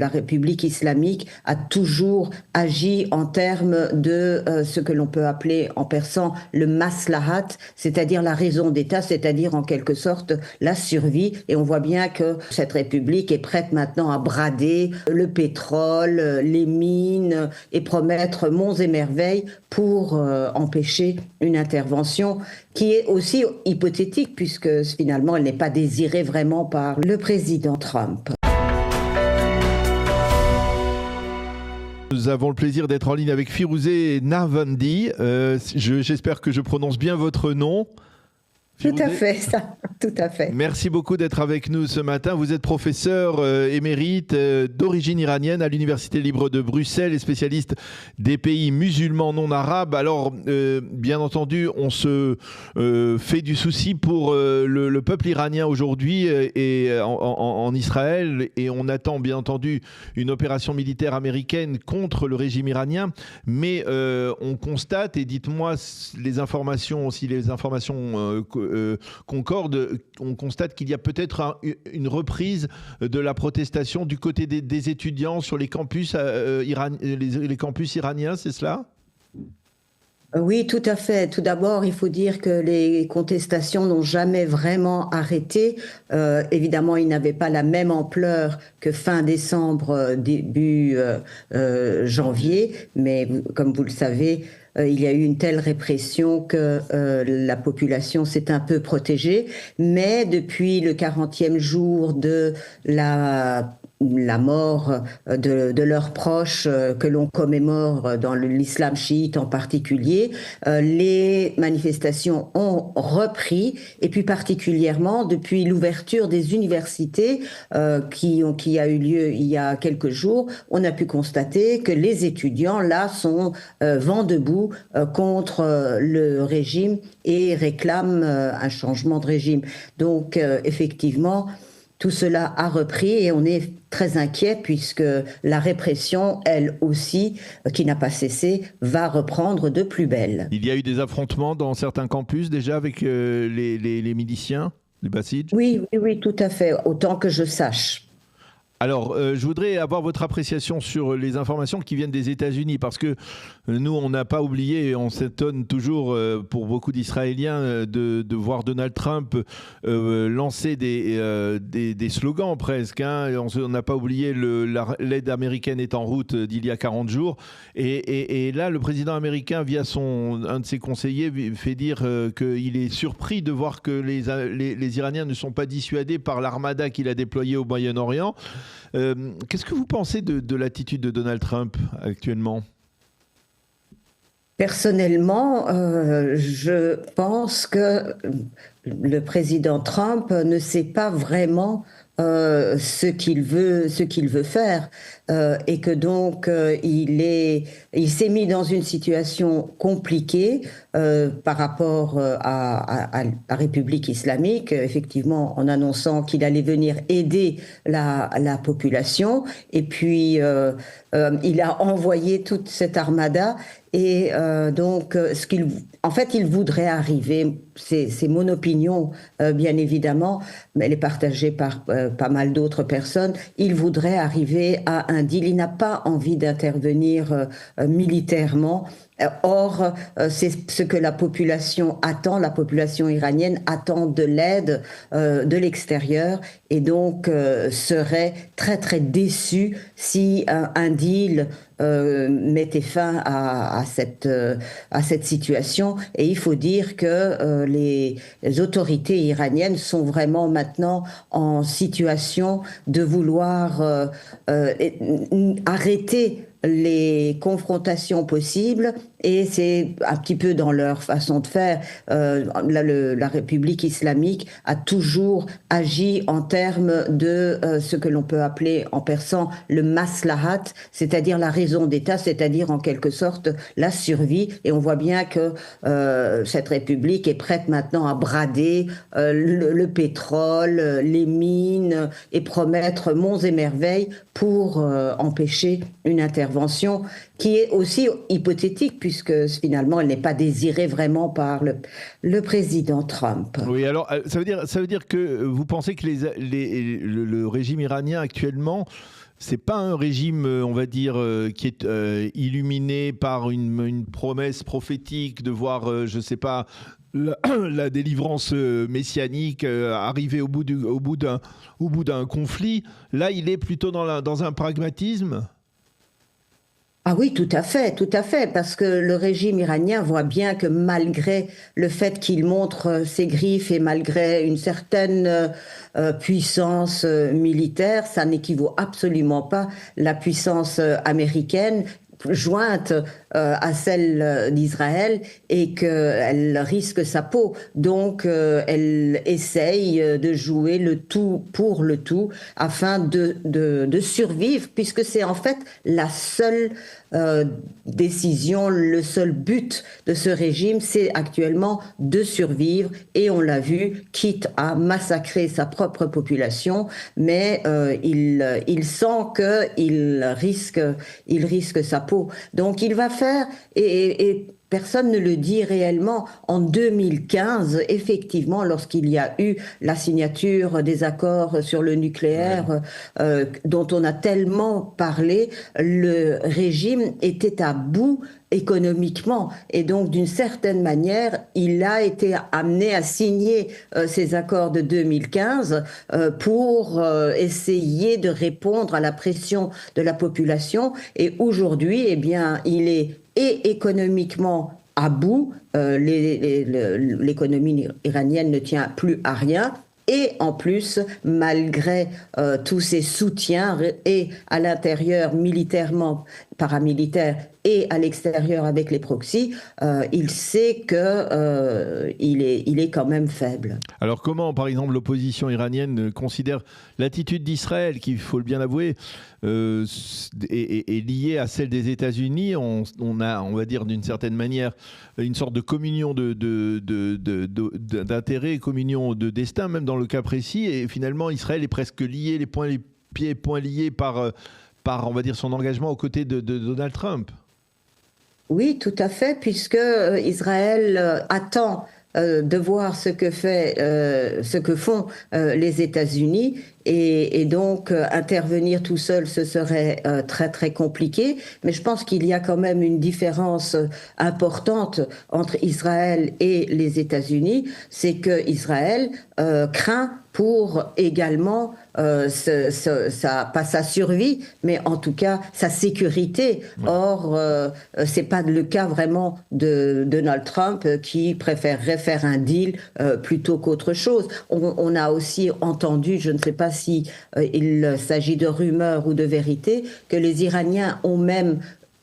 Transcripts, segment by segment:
La République islamique a toujours agi en termes de ce que l'on peut appeler en persan le maslahat, c'est-à-dire la raison d'État, c'est-à-dire en quelque sorte la survie. Et on voit bien que cette République est prête maintenant à brader le pétrole, les mines et promettre monts et merveilles pour empêcher une intervention qui est aussi hypothétique puisque finalement elle n'est pas désirée vraiment par le président Trump. Nous avons le plaisir d'être en ligne avec Firouzeh Narvandi. J'espère que je prononce bien votre nom. Tout à fait, ça, tout à fait. Merci beaucoup d'être avec nous ce matin. Vous êtes professeur émérite d'origine iranienne à l'Université libre de Bruxelles et spécialiste des pays musulmans non arabes. Alors, bien entendu, on se fait du souci pour le peuple iranien aujourd'hui et en Israël. Et on attend, bien entendu, une opération militaire américaine contre le régime iranien. Mais on constate, et dites-moi les informations, si les informations concorde, on constate qu'il y a peut-être une reprise de la protestation du côté des étudiants sur les campus, les campus iraniens, c'est cela ? Oui, tout à fait. Tout d'abord, il faut dire que les contestations n'ont jamais vraiment arrêté. Évidemment, ils n'avaient pas la même ampleur que fin décembre, début janvier, mais comme vous le savez, il y a eu une telle répression que la population s'est un peu protégée. Mais depuis le 40e jour de la mort de leurs proches que l'on commémore dans l'islam chiite en particulier, les manifestations ont repris et puis particulièrement depuis l'ouverture des universités qui a eu lieu il y a quelques jours, on a pu constater que les étudiants là sont vent debout contre le régime et réclament un changement de régime. Donc effectivement, tout cela a repris et on est très inquiet puisque la répression, elle aussi, qui n'a pas cessé, va reprendre de plus belle. Il y a eu des affrontements dans certains campus déjà avec les miliciens, les Bassidj ? Oui, tout à fait, autant que je sache. Alors, je voudrais avoir votre appréciation sur les informations qui viennent des États-Unis, parce que nous, on n'a pas oublié, et on s'étonne toujours pour beaucoup d'Israéliens de voir Donald Trump lancer des slogans presque. Hein. On n'a pas oublié l'aide américaine est en route d'il y a 40 jours. Et là, le président américain, via un de ses conseillers, fait dire qu'il est surpris de voir que les Iraniens ne sont pas dissuadés par l'armada qu'il a déployée au Moyen-Orient. Qu'est-ce que vous pensez de l'attitude de Donald Trump actuellement ? Personnellement, je pense que le président Trump ne sait pas vraiment ce qu'il veut faire et que donc il s'est mis dans une situation compliquée par rapport à la République islamique, effectivement en annonçant qu'il allait venir aider la population et puis il a envoyé toute cette armada et donc en fait il voudrait arriver, c'est mon opinion bien évidemment, mais elle est partagée par pas mal d'autres personnes, il voudrait arriver à un deal, il n'a pas envie d'intervenir militairement. Or, c'est ce que la population attend, la population iranienne attend de l'aide de l'extérieur et donc serait très très déçue si un deal mettait fin à cette situation. Et il faut dire que les autorités iraniennes sont vraiment maintenant en situation de vouloir arrêter les confrontations possibles et c'est un petit peu dans leur façon de faire. La République islamique a toujours agi en termes de ce que l'on peut appeler en persan le maslahat, c'est-à-dire la raison d'État, c'est-à-dire en quelque sorte la survie. Et on voit bien que cette République est prête maintenant à brader le pétrole, les mines et promettre monts et merveilles pour empêcher une intervention qui est aussi hypothétique puisque finalement elle n'est pas désirée vraiment par le président Trump. Oui, alors ça veut dire que vous pensez que le régime iranien actuellement c'est pas un régime, on va dire, qui est illuminé par une promesse prophétique de voir, je sais pas, la délivrance messianique arriver au bout d'un conflit. Là, il est plutôt dans un pragmatisme. Ah oui, tout à fait, parce que le régime iranien voit bien que malgré le fait qu'il montre ses griffes et malgré une certaine puissance militaire, ça n'équivaut absolument pas à la puissance américaine jointe à celle d'Israël et qu'elle risque sa peau. Donc, elle essaye de jouer le tout pour le tout afin de survivre, puisque c'est en fait la seule décision, le seul but de ce régime, c'est actuellement de survivre et on l'a vu, quitte à massacrer sa propre population, mais il sent il risque sa peau. Donc il va faire, et personne ne le dit réellement, en 2015, effectivement, lorsqu'il y a eu la signature des accords sur le nucléaire dont on a tellement parlé, le régime était à bout économiquement et donc d'une certaine manière il a été amené à signer ces accords de 2015 pour essayer de répondre à la pression de la population et aujourd'hui eh bien il est et économiquement à bout, l'économie iranienne ne tient plus à rien. Et en plus, malgré tous ces soutiens, et à l'intérieur militairement, paramilitaire, et à l'extérieur avec les proxys, il sait qu'il est quand même faible. Alors comment, par exemple, l'opposition iranienne considère l'attitude d'Israël, qui, il faut le bien avouer, est liée à celle des États-Unis? On a, on va dire d'une certaine manière, une sorte de communion d'intérêts, communion de destin, même dans le cas précis. Et finalement, Israël est presque lié, les pieds et poings liés par, on va dire, son engagement aux côtés de Donald Trump. Oui, tout à fait, puisque Israël attend de voir ce que font les États-Unis et donc intervenir tout seul, ce serait très très compliqué. Mais je pense qu'il y a quand même une différence importante entre Israël et les États-Unis, c'est que Israël craint pour également pas sa survie, mais en tout cas sa sécurité. Ouais. Or, c'est pas le cas vraiment de Donald Trump qui préférerait faire un deal plutôt qu'autre chose. On a aussi entendu, je ne sais pas si il s'agit de rumeurs ou de vérité, que les Iraniens ont même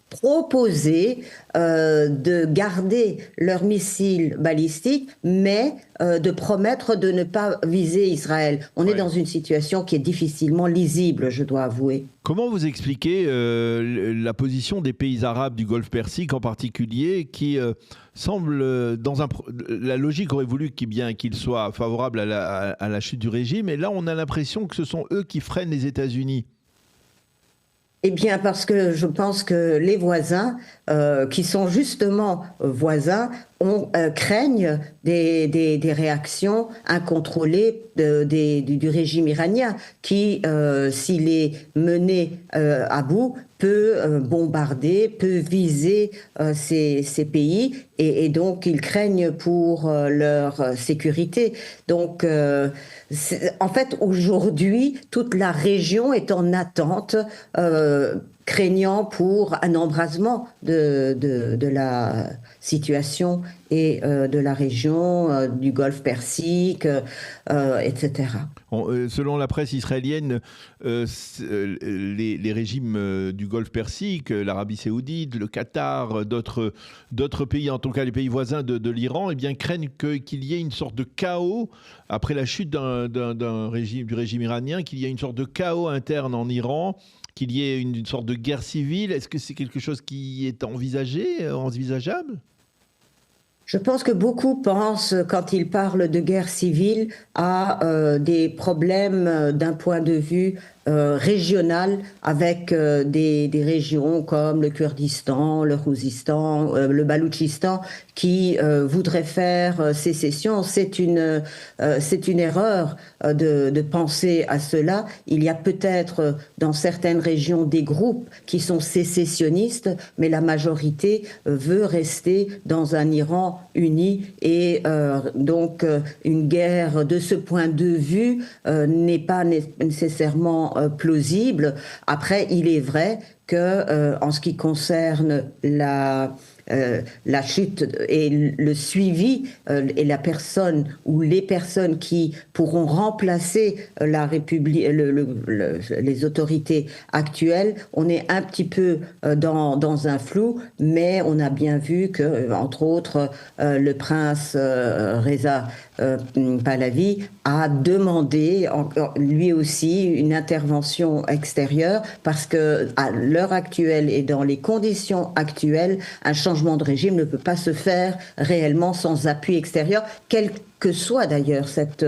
proposé de garder leurs missiles balistiques, mais de promettre de ne pas viser Israël. On est dans une situation qui est difficilement lisible, je dois avouer. Comment vous expliquez la position des pays arabes du Golfe Persique en particulier, qui semble, la logique aurait voulu qu'il soit favorable à la chute du régime, et là on a l'impression que ce sont eux qui freinent les États-Unis? Eh bien, parce que je pense que les voisins, qui sont justement voisins, craignent des réactions incontrôlées du régime iranien, qui, s'il est mené à bout, peut bombarder, peut viser ces pays, et donc ils craignent pour leur sécurité. Donc, en fait, aujourd'hui, toute la région est en attente, craignant pour un embrasement de la situation et de la région, du Golfe Persique, etc. Selon la presse israélienne, les régimes du Golfe Persique, l'Arabie Saoudite, le Qatar, d'autres pays, en tout cas les pays voisins de l'Iran, eh bien, craignent qu'il y ait une sorte de chaos après la chute du régime iranien, qu'il y ait une sorte de chaos interne en Iran, qu'il y ait une sorte de guerre civile. Est-ce que c'est quelque chose qui est envisageable ? Je pense que beaucoup pensent, quand ils parlent de guerre civile, à des problèmes d'un point de vue régional avec des régions comme le Kurdistan, le Khouzistan, le Baloutchistan qui voudraient faire sécession. C'est une erreur de penser à cela. Il y a peut-être dans certaines régions des groupes qui sont sécessionnistes, mais la majorité veut rester dans un Iran uni et donc une guerre de ce point de vue n'est pas nécessairement plausible. Après, il est vrai que en ce qui concerne la chute et le suivi et la personne ou les personnes qui pourront remplacer la République, les autorités actuelles, on est un petit peu dans un flou, mais on a bien vu que, entre autres, le prince Reza Pahlavi a demandé lui aussi une intervention extérieure parce que à l'heure actuelle et dans les conditions actuelles, un changement de régime ne peut pas se faire réellement sans appui extérieur, quel que soit d'ailleurs cet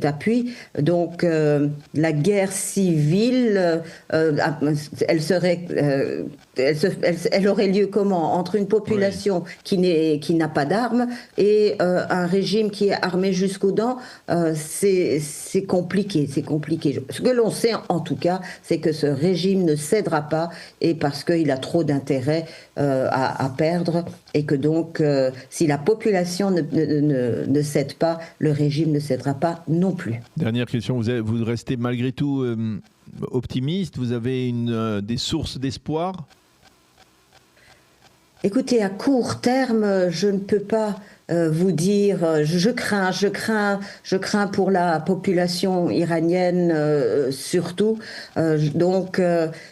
appui. Donc la guerre civile, elle serait, elle aurait lieu comment? Entre une population qui n'a pas d'armes et un régime qui est armé jusqu'aux dents. C'est compliqué, c'est compliqué. Ce que l'on sait en tout cas, c'est que ce régime ne cédera pas et parce qu'il a trop d'intérêt à perdre et que donc si la population ne cède pas, le régime ne cédera pas non plus. Dernière question, vous restez malgré tout optimiste? Vous avez des sources d'espoir? Écoutez, à court terme, je ne peux pas vous dire, je crains pour la population iranienne surtout. Donc,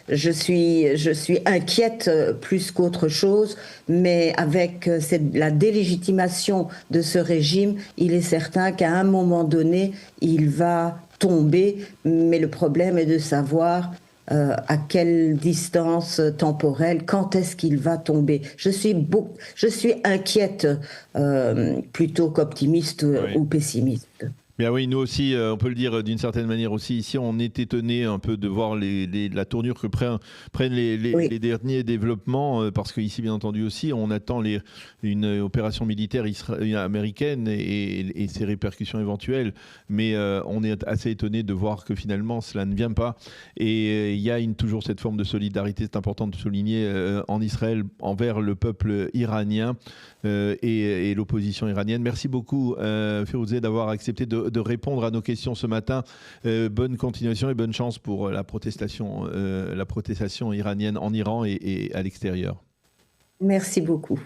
je suis inquiète plus qu'autre chose, mais avec la délégitimation de ce régime, il est certain qu'à un moment donné, il va tomber. Mais le problème est de savoir à quelle distance temporelle, quand est-ce qu'il va tomber. Je suis inquiète plutôt qu'optimiste ou pessimiste. Bien oui, nous aussi, on peut le dire d'une certaine manière aussi. Ici, on est étonné un peu de voir la tournure que prennent les derniers développements, parce qu'ici, bien entendu aussi, on attend une opération militaire américaine et ses répercussions éventuelles. Mais on est assez étonné de voir que finalement, cela ne vient pas. Et il y a toujours cette forme de solidarité, c'est important de souligner, en Israël envers le peuple iranien et l'opposition iranienne. Merci beaucoup, Férouzé, d'avoir accepté de répondre à nos questions ce matin. Bonne continuation et bonne chance pour la protestation iranienne en Iran et à l'extérieur. Merci beaucoup.